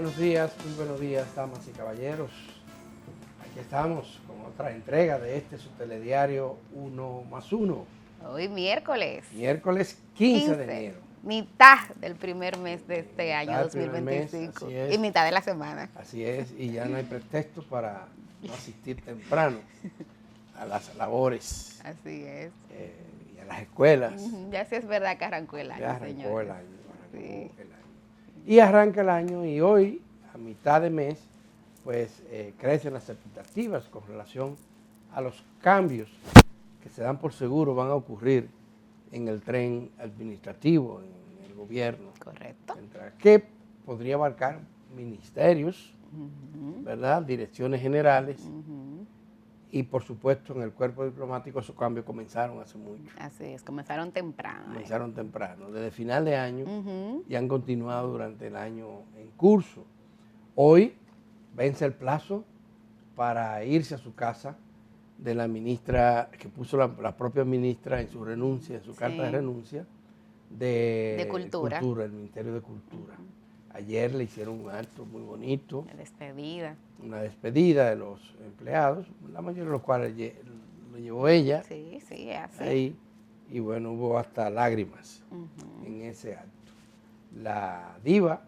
Muy buenos días, damas y caballeros. Aquí estamos con otra entrega de su telediario 1+1. Hoy miércoles. Miércoles 15 de enero. Mitad del primer mes de este año Mitad del 2025. primer mes, así es. Y mitad de la semana. Así es, y ya no hay pretexto para no asistir temprano a las labores. Así es. Y a las escuelas. Ya sí es verdad que arrancó el año, Ya arrancó señores. el año. Sí. Y arranca el año y hoy, a mitad de mes, pues crecen las expectativas con relación a los cambios que se dan por seguro van a ocurrir en el tren administrativo, en el gobierno. Correcto. Que podría abarcar ministerios, ¿verdad? Direcciones generales y por supuesto en el cuerpo diplomático esos cambios comenzaron hace mucho. Así es, comenzaron temprano. Comenzaron temprano, desde final de año y han continuado durante el año en curso. Hoy vence el plazo para irse a su casa de la ministra, que puso la propia ministra en su renuncia, en su carta de renuncia, de Cultura, el Ministerio de Cultura. Ayer le hicieron un acto muy bonito. Una despedida de los empleados, la mayoría de los cuales lo llevó ella. Sí, así. Ahí, y bueno, hubo hasta lágrimas en ese acto. La diva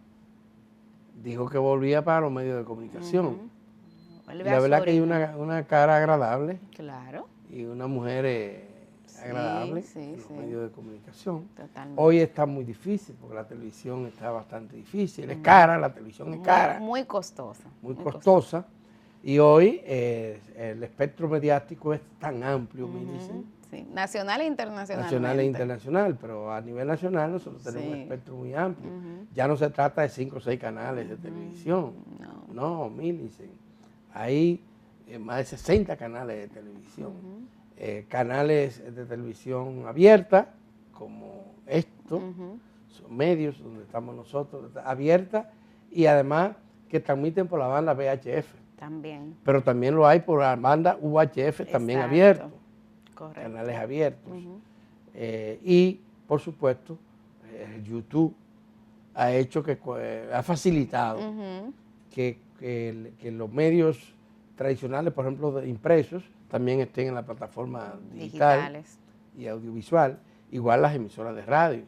dijo que volvía para los medios de comunicación. Y la verdad que hay una cara agradable. Claro. Y una mujer agradable en los medios de comunicación. Totalmente. Hoy está muy difícil porque la televisión está bastante difícil. Es cara, la televisión es cara. Muy costosa. Muy costosa. Y hoy el espectro mediático es tan amplio, me dicen. Sí, nacional e internacional. Nacional e internacional, pero a nivel nacional nosotros tenemos un espectro muy amplio. Ya no se trata de 5 o 6 canales de televisión. No, dicen. Hay más de 60 canales de televisión. Canales de televisión abierta, como estos, son medios donde estamos nosotros, abierta, y además que transmiten por la banda VHF. También. Pero también lo hay por la banda UHF, también abierto. Correcto. Canales abiertos. Y, por supuesto, YouTube ha hecho ha facilitado que los medios tradicionales, por ejemplo, de impresos, también estén en la plataforma digital y audiovisual, igual las emisoras de radio.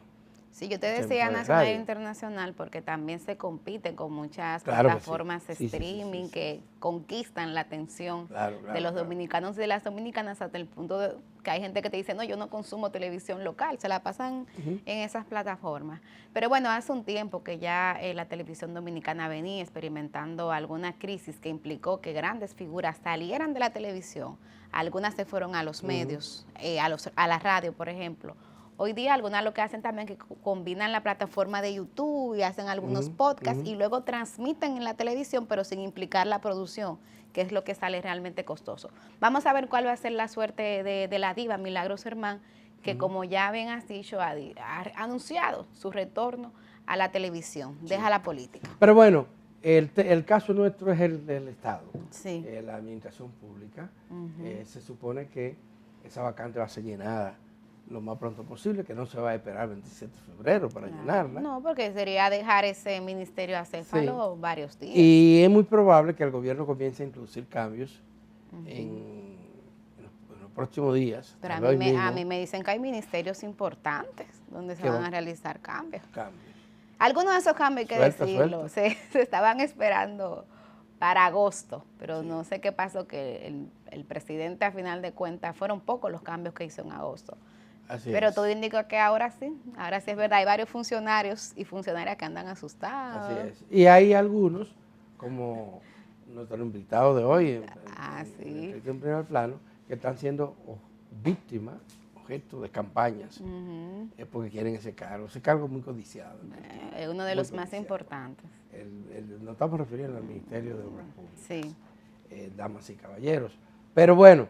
Sí, yo te decía nacional e internacional porque también se compiten con muchas plataformas streaming que conquistan la atención de los dominicanos y de las dominicanas hasta el punto de que hay gente que te dice, no, yo no consumo televisión local, se la pasan en esas plataformas. Pero bueno, hace un tiempo que ya la televisión dominicana venía experimentando alguna crisis que implicó que grandes figuras salieran de la televisión, algunas se fueron a los medios, a la radio, por ejemplo. Hoy día algunas lo que hacen también es que combinan la plataforma de YouTube y hacen algunos podcasts y luego transmiten en la televisión, pero sin implicar la producción, que es lo que sale realmente costoso. Vamos a ver cuál va a ser la suerte de la diva Milagros Germán, que como ya bien has dicho, ha anunciado su retorno a la televisión, deja la política. Pero bueno, el caso nuestro es el del Estado, la administración pública. Se supone que esa vacante va a ser llenada lo más pronto posible, que no se va a esperar el 27 de febrero para llenarla. No, porque sería dejar ese ministerio acéfalo varios días. Y es muy probable que el gobierno comience a introducir cambios en los próximos días. Pero a mí me dicen que hay ministerios importantes donde se van a realizar cambios. Algunos de esos cambios, hay que decirlo, se estaban esperando para agosto, pero no sé qué pasó, que el presidente a final de cuentas fueron pocos los cambios que hizo en agosto. Pero todo indica que ahora sí es verdad, hay varios funcionarios y funcionarias que andan asustados. Así es. Y hay algunos, como nuestro invitado de hoy, en primer plano, que están siendo víctimas, objeto de campañas, porque quieren ese cargo. Ese cargo es muy codiciado. Es uno de los más importantes. Nos estamos refiriendo al Ministerio de Obras Públicas. Sí. Damas y caballeros. Pero bueno,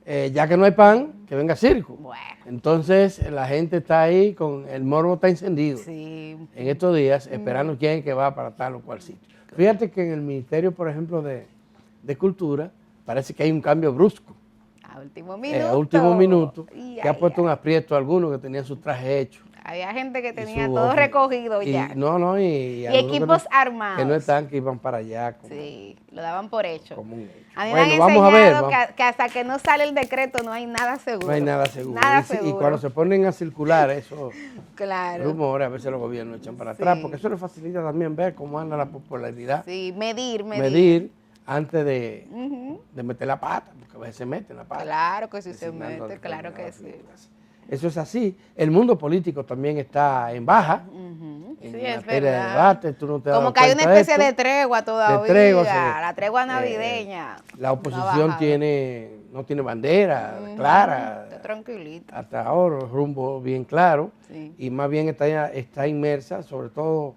ya que no hay pan, que venga circo. Bueno. Entonces la gente está ahí, el morbo está encendido en estos días, esperando quién que va para tal o cual sitio. Fíjate que en el Ministerio, por ejemplo, de Cultura, parece que hay un cambio brusco. A último minuto. A último minuto, que ha puesto un aprieto a algunos que tenían sus trajes hechos. Había gente que tenía todo recogido ya. Y equipos armados. Que no están, que iban para allá. Sí, lo daban por hecho. Como un hecho. A mí me han enseñado que hasta que no sale el decreto no hay nada seguro. No hay nada seguro. Y cuando se ponen a circular esos rumores, a veces los gobiernos echan para atrás, porque eso les facilita también ver cómo anda la popularidad. Sí, medir. Antes de meter la pata, porque a veces se mete la pata. Claro que sí se mete, claro que sí. Eso es así. El mundo político también está en baja. Sí, en es verdad. De debate, tú no te como que hay una especie de tregua todavía, la tregua navideña. La oposición no tiene bandera clara. Está tranquilita. Hasta ahora, rumbo bien claro. Sí. Y más bien está inmersa, sobre todo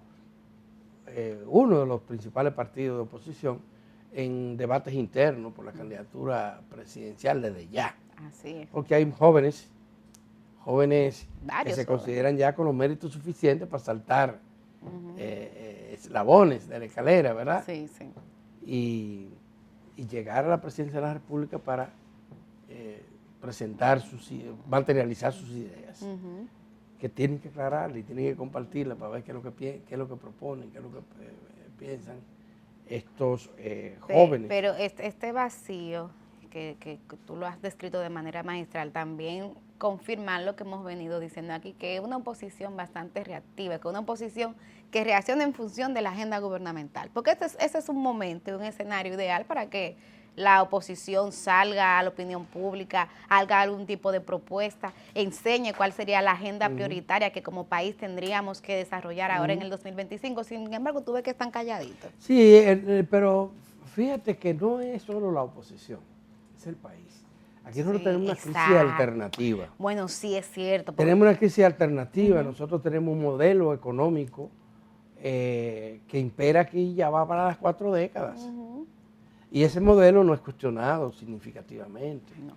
uno de los principales partidos de oposición, en debates internos por la candidatura presidencial desde ya. Así es. Porque hay jóvenes que se consideran ya con los méritos suficientes para saltar eslabones de la escalera, ¿verdad? Sí, sí. Y llegar a la presidencia de la República para materializar sus ideas, que tienen que aclararlas y tienen que compartirlas para ver qué es lo que proponen, qué es lo que piensan estos jóvenes. Pero este vacío que tú lo has descrito de manera magistral, también confirmar lo que hemos venido diciendo aquí, que es una oposición bastante reactiva, que es una oposición que reacciona en función de la agenda gubernamental, porque ese es un momento, un escenario ideal para que la oposición salga a la opinión pública, haga algún tipo de propuesta, enseñe cuál sería la agenda prioritaria que como país tendríamos que desarrollar ahora en el 2025. Sin embargo, tú ves que están calladitos. Sí, pero fíjate que no es solo la oposición, es el país. Aquí nosotros tenemos una crisis alternativa. Bueno, sí, es cierto. Tenemos una crisis alternativa. Nosotros tenemos un modelo económico que impera aquí ya va para las 4 décadas. Y ese modelo no es cuestionado significativamente. No.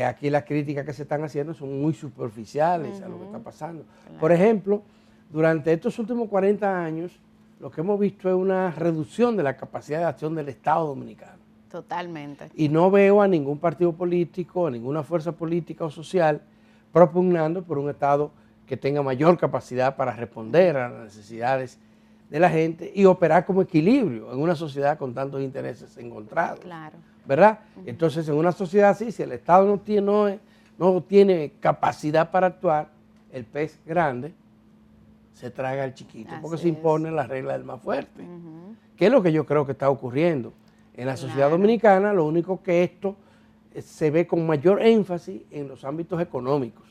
Aquí las críticas que se están haciendo son muy superficiales a lo que está pasando. Claro. Por ejemplo, durante estos últimos 40 años, lo que hemos visto es una reducción de la capacidad de acción del Estado dominicano. Totalmente. Y no veo a ningún partido político, a ninguna fuerza política o social propugnando por un Estado que tenga mayor capacidad para responder a las necesidades de la gente y operar como equilibrio en una sociedad con tantos intereses encontrados. Claro. ¿Verdad? Entonces, en una sociedad así, si el Estado no tiene capacidad para actuar, el pez grande se traga al chiquito, porque se impone la regla del más fuerte. ¿Qué es lo que yo creo que está ocurriendo? En la sociedad dominicana, lo único que esto se ve con mayor énfasis en los ámbitos económicos,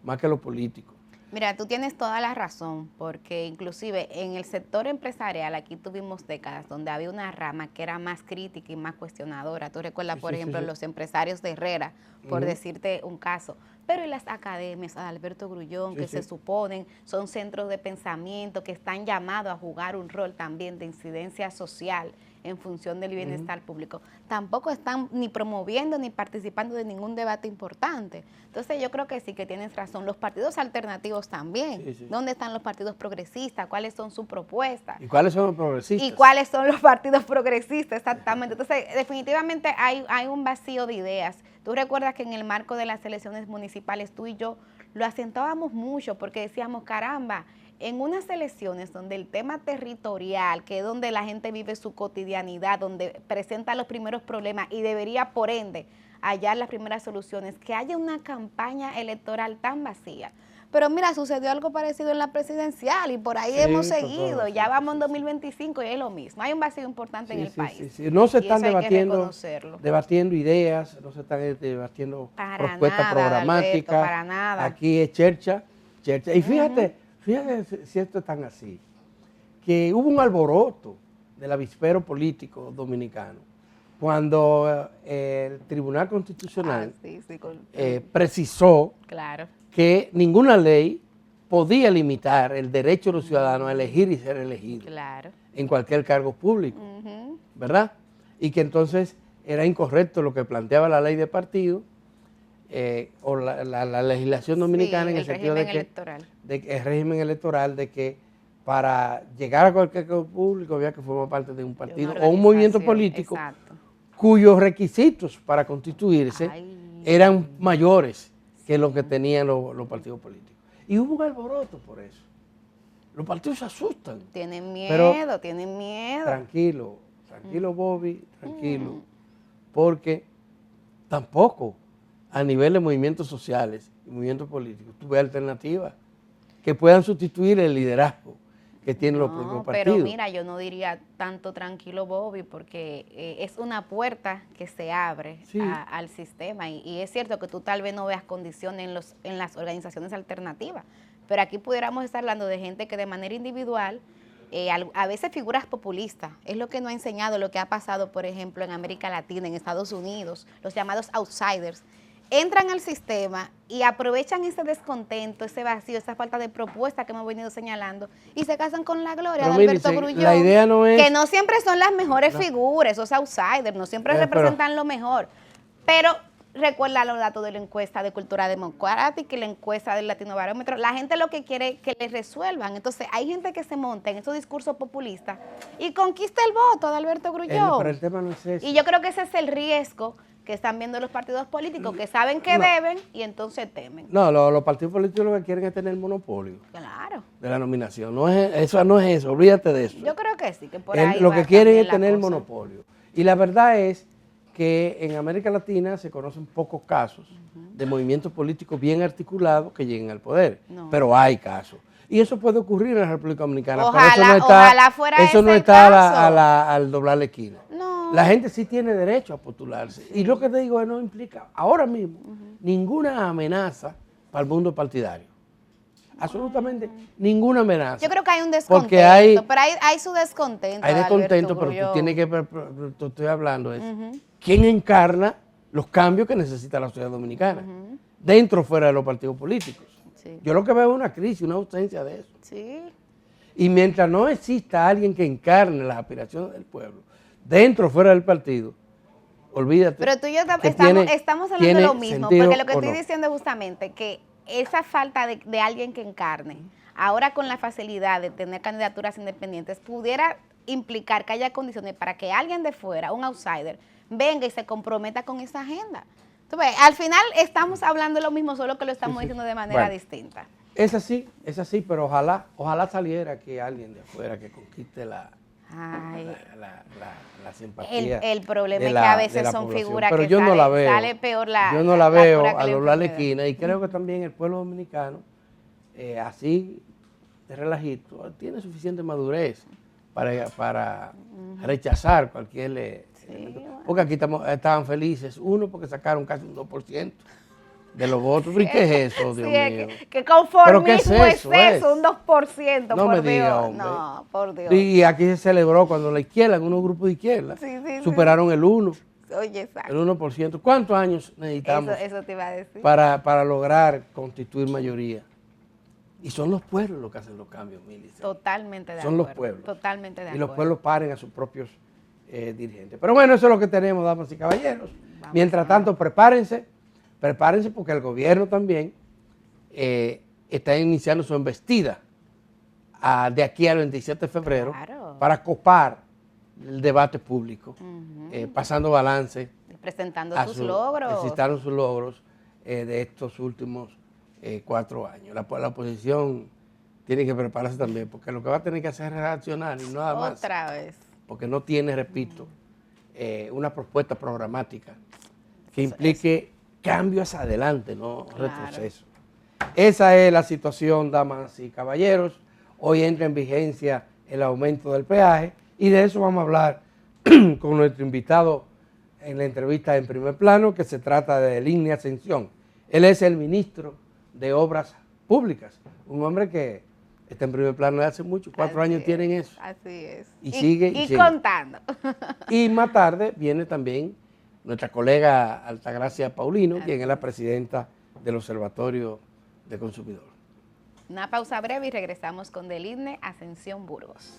más que los políticos. Mira, tú tienes toda la razón, porque inclusive en el sector empresarial aquí tuvimos décadas donde había una rama que era más crítica y más cuestionadora. Tú recuerdas, por ejemplo, los empresarios de Herrera, por decirte un caso. Pero en las academias, Alberto Grullón, que se suponen son centros de pensamiento que están llamados a jugar un rol también de incidencia social en función del bienestar público, tampoco están ni promoviendo ni participando de ningún debate importante. Entonces yo creo que sí que tienes razón, los partidos alternativos también. ¿Dónde están los partidos progresistas? ¿Cuáles son sus propuestas? ¿Y cuáles son los progresistas? ¿Y cuáles son los partidos progresistas? Exactamente. Entonces definitivamente hay un vacío de ideas. Tú recuerdas que en el marco de las elecciones municipales tú y yo lo acentuábamos mucho porque decíamos, caramba, en unas elecciones donde el tema territorial, que es donde la gente vive su cotidianidad, donde presenta los primeros problemas y debería, por ende, hallar las primeras soluciones, que haya una campaña electoral tan vacía. Pero mira, sucedió algo parecido en la presidencial y por ahí hemos seguido. Ya vamos en 2025 y es lo mismo. Hay un vacío importante en el país. No se están debatiendo ideas, no se están debatiendo propuestas programáticas. Alberto, para nada. Aquí es chercha. Y fíjate si esto es tan así, que hubo un alboroto del avispero político dominicano cuando el Tribunal Constitucional precisó que ninguna ley podía limitar el derecho de los ciudadanos a elegir y ser elegidos en cualquier cargo público, ¿verdad? Y que entonces era incorrecto lo que planteaba la ley de partido o la legislación dominicana en el sentido de que el régimen electoral, de que para llegar a cualquier cargo público había que formar parte de un partido o un movimiento político cuyos requisitos para constituirse eran mayores que los que tenían los partidos políticos. Y hubo un alboroto por eso. Los partidos se asustan. Tienen miedo, tienen miedo. Tranquilo, Bobby, tranquilo. Porque tampoco a nivel de movimientos sociales y movimientos políticos tuve alternativas que puedan sustituir el liderazgo que tienen los propios partidos. Pero mira, yo no diría tanto tranquilo, Bobby, porque es una puerta que se abre al sistema y es cierto que tú tal vez no veas condiciones en las organizaciones alternativas, pero aquí pudiéramos estar hablando de gente que de manera individual, a veces figuras populistas, es lo que nos ha enseñado lo que ha pasado, por ejemplo, en América Latina, en Estados Unidos, los llamados outsiders, entran al sistema y aprovechan ese descontento, ese vacío, esa falta de propuesta que hemos venido señalando y se casan con la gloria de Alberto Grullón. La idea no es... Que no siempre son las mejores figuras, esos outsiders, no siempre representan lo mejor. Pero recuerda los datos de la encuesta de cultura democrática y la encuesta del Latino Barómetro. La gente lo que quiere es que les resuelvan. Entonces hay gente que se monta en esos discursos populistas y conquista el voto de Alberto Grullón. Pero el tema no es eso. Y yo creo que ese es el riesgo que están viendo los partidos políticos, que saben que deben y entonces temen. No, los partidos políticos lo que quieren es tener el monopolio. Claro. De la nominación. No es eso, olvídate de eso. Yo creo que sí, que por ahí lo que quieren es tener el monopolio. Y la verdad es que en América Latina se conocen pocos casos de movimientos políticos bien articulados que lleguen al poder. Pero hay casos. Y eso puede ocurrir en la República Dominicana. Ojalá fuera eso no está al doblar la esquina. No. La gente sí tiene derecho a postularse. Y lo que te digo es no implica ahora mismo ninguna amenaza para el mundo partidario. Absolutamente ninguna amenaza. Yo creo que hay un descontento, pero hay su descontento. Hay descontento, pero tú tienes que, tú estoy hablando de eso. ¿Quién encarna los cambios que necesita la sociedad dominicana? Dentro o fuera de los partidos políticos. Sí. Yo lo que veo es una crisis, una ausencia de eso. Sí. Y mientras no exista alguien que encarne las aspiraciones del pueblo, dentro o fuera del partido, olvídate. Pero tú y yo estamos hablando de lo mismo, porque lo que estoy diciendo es justamente que esa falta de alguien que encarne, ahora con la facilidad de tener candidaturas independientes, pudiera implicar que haya condiciones para que alguien de fuera, un outsider, venga y se comprometa con esa agenda. Entonces, al final estamos hablando de lo mismo, solo que lo estamos diciendo de manera distinta. Es así, pero ojalá saliera que alguien de afuera que conquiste la simpatía. El problema es que a veces son figuras pero que yo no la veo. Sale peor la Yo no la veo a doblar la esquina y creo que también el pueblo dominicano, así de relajito, tiene suficiente madurez para rechazar cualquier porque aquí estaban felices, uno porque sacaron casi un 2% de los votos. ¿Y qué es eso, Dios mío? ¿Qué conformismo es eso? Un 2%, no me diga, hombre. No, por Dios. Y aquí se celebró cuando la izquierda, algunos grupos de izquierda, superaron el 1%. Oye, exacto. El 1%. ¿Cuántos años necesitamos eso te iba a decir. para lograr constituir mayoría? Y son los pueblos los que hacen los cambios, Milice. Totalmente de acuerdo. Son los pueblos. Totalmente de acuerdo. Y los pueblos paren a sus propios dirigentes. Pero bueno, eso es lo que tenemos, damas y caballeros. Mientras tanto, prepárense porque el gobierno también está iniciando su embestida de aquí al 27 de febrero para copar el debate público, pasando balance. Presentando sus logros. Presentaron sus logros de estos últimos 4 años. La oposición tiene que prepararse también, porque lo que va a tener que hacer es reaccionar y nada más. Otra vez. Porque no tiene, repito, una propuesta programática que implique cambio hacia adelante, no retroceso. Esa es la situación, damas y caballeros. Hoy entra en vigencia el aumento del peaje y de eso vamos a hablar con nuestro invitado en la entrevista en primer plano, que se trata de Ligne Ascensión. Él es el ministro de Obras Públicas, un hombre que está en primer plano de hace mucho, 4 años tienen eso. Así es. Y sigue. Contando. Y más tarde viene también nuestra colega Altagracia Paulino, quien es la presidenta del Observatorio de Consumidor. Una pausa breve y regresamos con Ligne Ascensión Burgos.